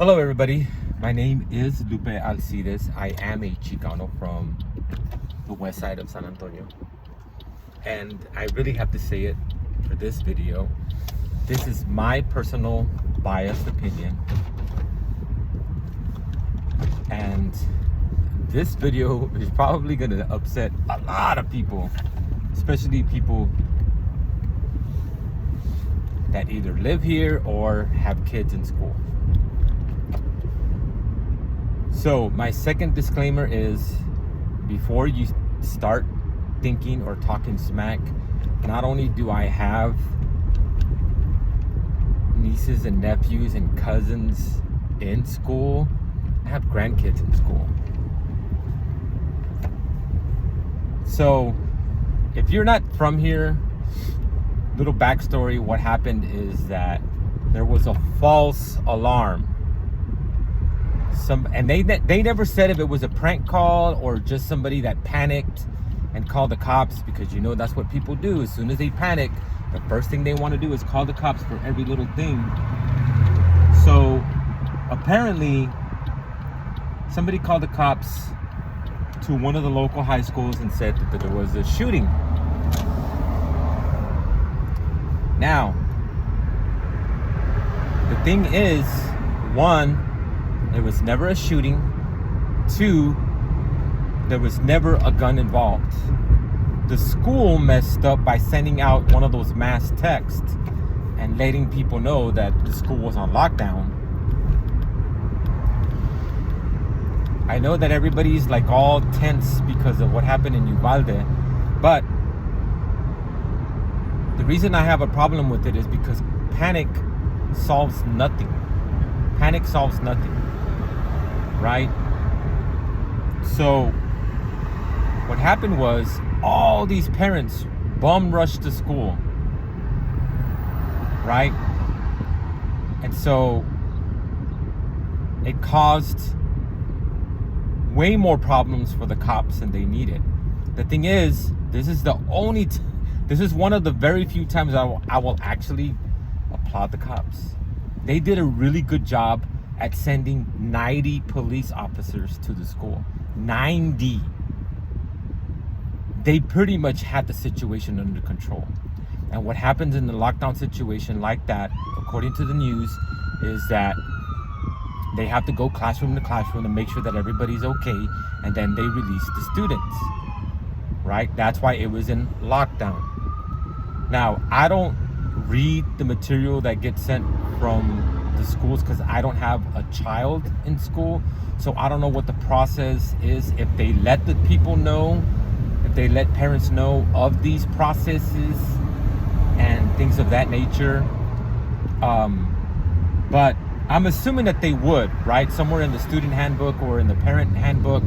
Hello everybody, my name is Lupe Alcides. I am a Chicano from the west side of San Antonio. And I really have to say it for this video. This is my personal biased opinion. And this video is probably gonna upset a lot of people, especially people that either live here or have kids in school. So my second disclaimer is, before you start thinking or talking smack, not only do I have nieces and nephews and cousins in school, I have grandkids in school. So if you're not from here, little backstory, what happened is that there was a false alarm. And they never said if it was a prank call or just somebody that panicked and called the cops, because you know that's what people do. As soon as they panic, the first thing they want to do is call the cops for every little thing. So apparently somebody called the cops to one of the local high schools and said that there was a shooting. Now, the thing is, one, there was never a shooting. Two, there was never a gun involved. The school messed up by sending out one of those mass texts and letting people know that the school was on lockdown. I know that everybody's like all tense because of what happened in Uvalde, but the reason I have a problem with it is because panic solves nothing. Panic solves nothing. Right? So what happened was all these parents bum rushed to school. Right? And so it caused way more problems for the cops than they needed. The thing is, this is one of the very few times I will actually applaud the cops. They did a really good job at sending 90 police officers to the school. 90. They pretty much had the situation under control. And what happens in the lockdown situation like that, according to the news, is that they have to go classroom to classroom to make sure that everybody's okay, and then they release the students. Right? That's why it was in lockdown. Now, I don't read the material that gets sent from the schools because I don't have a child in school, so I don't know what the process is, if they let the people know, if they let parents know of these processes and things of that nature. But I'm assuming that they would, right? Somewhere in the student handbook or in the parent handbook,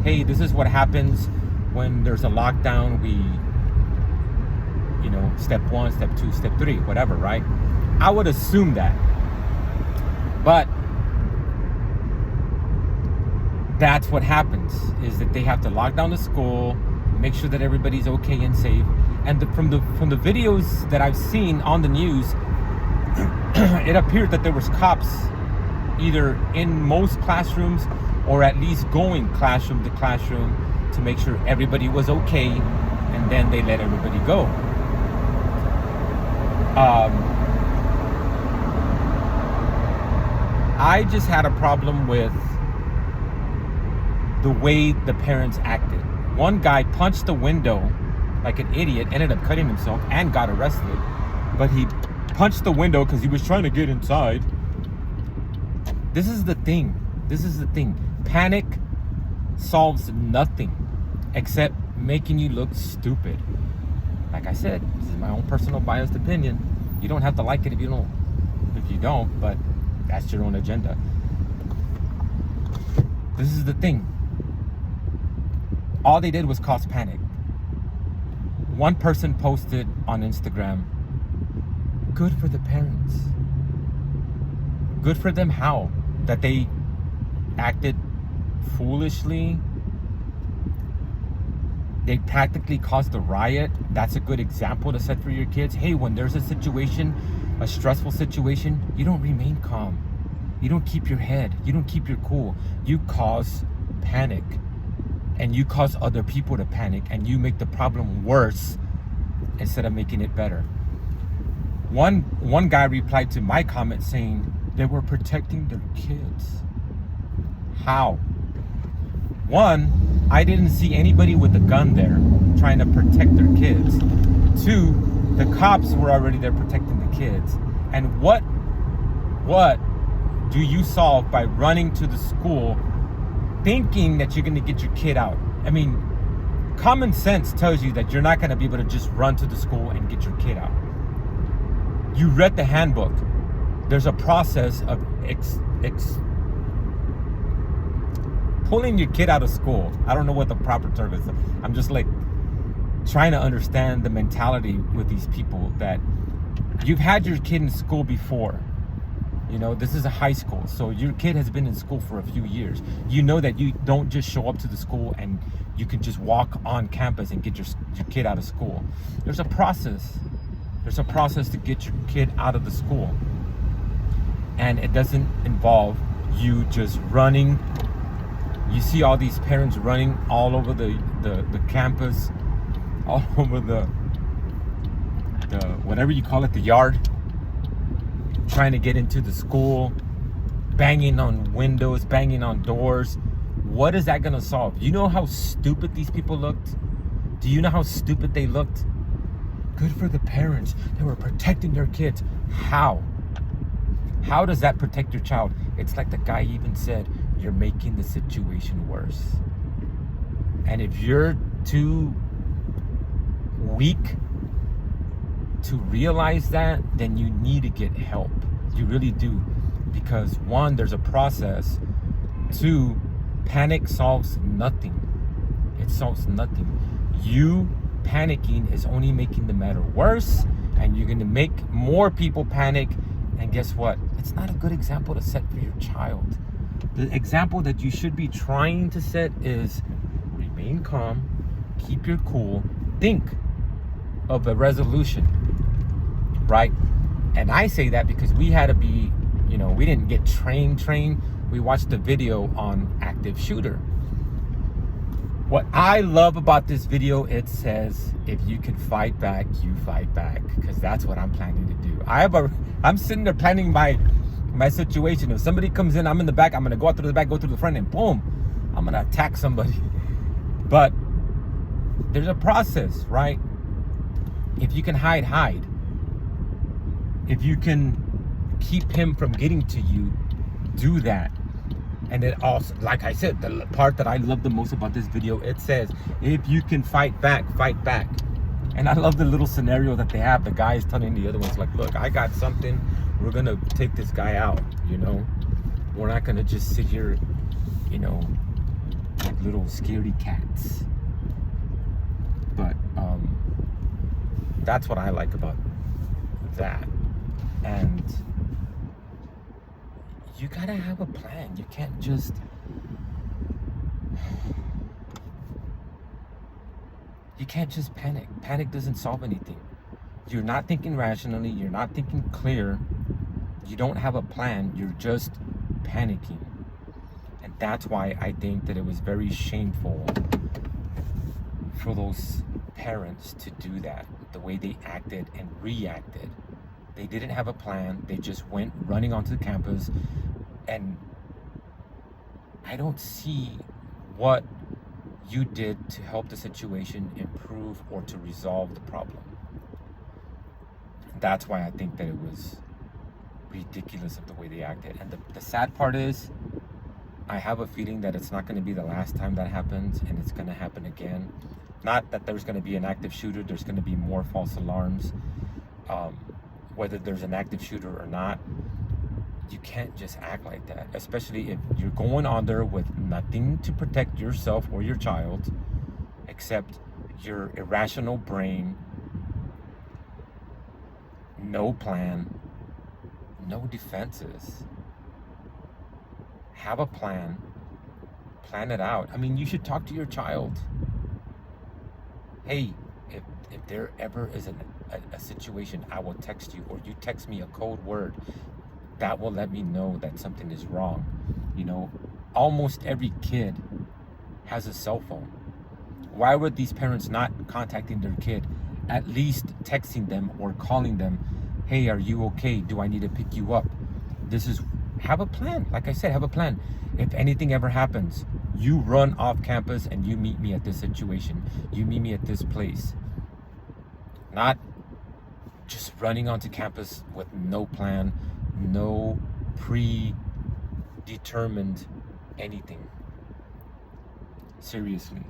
hey, this is what happens when there's a lockdown. We, step 1, step 2, step 3, whatever, right? I would assume that. But that's what happens, is that they have to lock down the school, make sure that everybody's okay and safe. And from the videos that I've seen on the news, it appeared that there was cops either in most classrooms or at least going classroom to classroom to make sure everybody was okay, and then they let everybody go. I just had a problem with the way the parents acted. One guy punched the window like an idiot, ended up cutting himself and got arrested. But he punched the window because he was trying to get inside. This is the thing. Panic solves nothing except making you look stupid. Like I said, this is my own personal biased opinion. You don't have to like it if you don't, but that's your own agenda. This is the thing. All they did was cause panic. One person posted on Instagram, good for the parents. Good for them how? That they acted foolishly. They practically caused a riot. That's a good example to set for your kids. Hey, when there's a situation, a stressful situation, you don't remain calm. You don't keep your head. You don't keep your cool. You cause panic, and you cause other people to panic, and you make the problem worse instead of making it better. One guy replied to my comment saying they were protecting their kids. How? One, I didn't see anybody with a gun there trying to protect their kids. Two, the cops were already there protecting the kids. And what do you solve by running to the school thinking that you're going to get your kid out? I mean, common sense tells you that you're not going to be able to just run to the school and get your kid out. You read the handbook. There's a process of pulling your kid out of school. I don't know what the proper term is. I'm just like trying to understand the mentality with these people that you've had your kid in school before. You know, this is a high school, so your kid has been in school for a few years. You know that you don't just show up to the school and you can just walk on campus and get your kid out of school. There's a process. There's a process to get your kid out of the school. And it doesn't involve you just running. You see all these parents running all over the campus, all over the whatever you call it, the yard, trying to get into the school, banging on windows, banging on doors. What is that going to solve? You know how stupid these people looked? Do you know how stupid they looked? Good for the parents. They were protecting their kids. How? How does that protect your child? It's like the guy even said, you're making the situation worse. And if you're too weak to realize that, then you need to get help. You really do. Because one, there's a process. Two, panic solves nothing. It solves nothing. You panicking is only making the matter worse, and you're going to make more people panic. And guess what? It's not a good example to set for your child. The example that you should be trying to set is remain calm, keep your cool, think of a resolution, right? And I say that because we had to be, we didn't get trained. We watched the video on active shooter. What I love about this video, it says, if you can fight back, you fight back. Because that's what I'm planning to do. I'm sitting there planning my situation. If somebody comes in, I'm in the back, I'm going to go out through the back, go through the front, and boom, I'm going to attack somebody. But there's a process, right? If you can hide. If you can keep him from getting to you, do that. And it also, like I said, the part that I love the most about this video, it says, if you can fight back, fight back. And I love the little scenario that they have. The guy is telling the other ones, like, look, I got something. We're going to take this guy out, We're not going to just sit here, like little scaredy cats. But that's what I like about that. And you got to have a plan. You can't just... You can't just panic. Panic doesn't solve anything. You're not thinking rationally. You're not thinking clear. You don't have a plan. You're just panicking. And that's why I think that it was very shameful for those parents to do that. The way they acted and reacted. They didn't have a plan. They just went running onto the campus. And I don't see what you did to help the situation improve or to resolve the problem. That's why I think that it was ridiculous of the way they acted. And the sad part is, I have a feeling that it's not going to be the last time that happens, and it's going to happen again. Not that there's going to be an active shooter, there's going to be more false alarms. Whether there's an active shooter or not, you can't just act like that, especially if you're going on there with nothing to protect yourself or your child except your irrational brain, no plan, no defenses. Have a plan it out. I mean, you should talk to your child. Hey, if there ever is a situation, I will text you, or you text me a code word. that will let me know that something is wrong. You know, almost every kid has a cell phone. Why would these parents not contacting their kid, at least texting them or calling them, hey, are you okay? Do I need to pick you up? Have a plan. Like I said, have a plan. If anything ever happens, you run off campus and you meet me at this situation. You meet me at this place. Not just running onto campus with no plan, no predetermined anything. Seriously.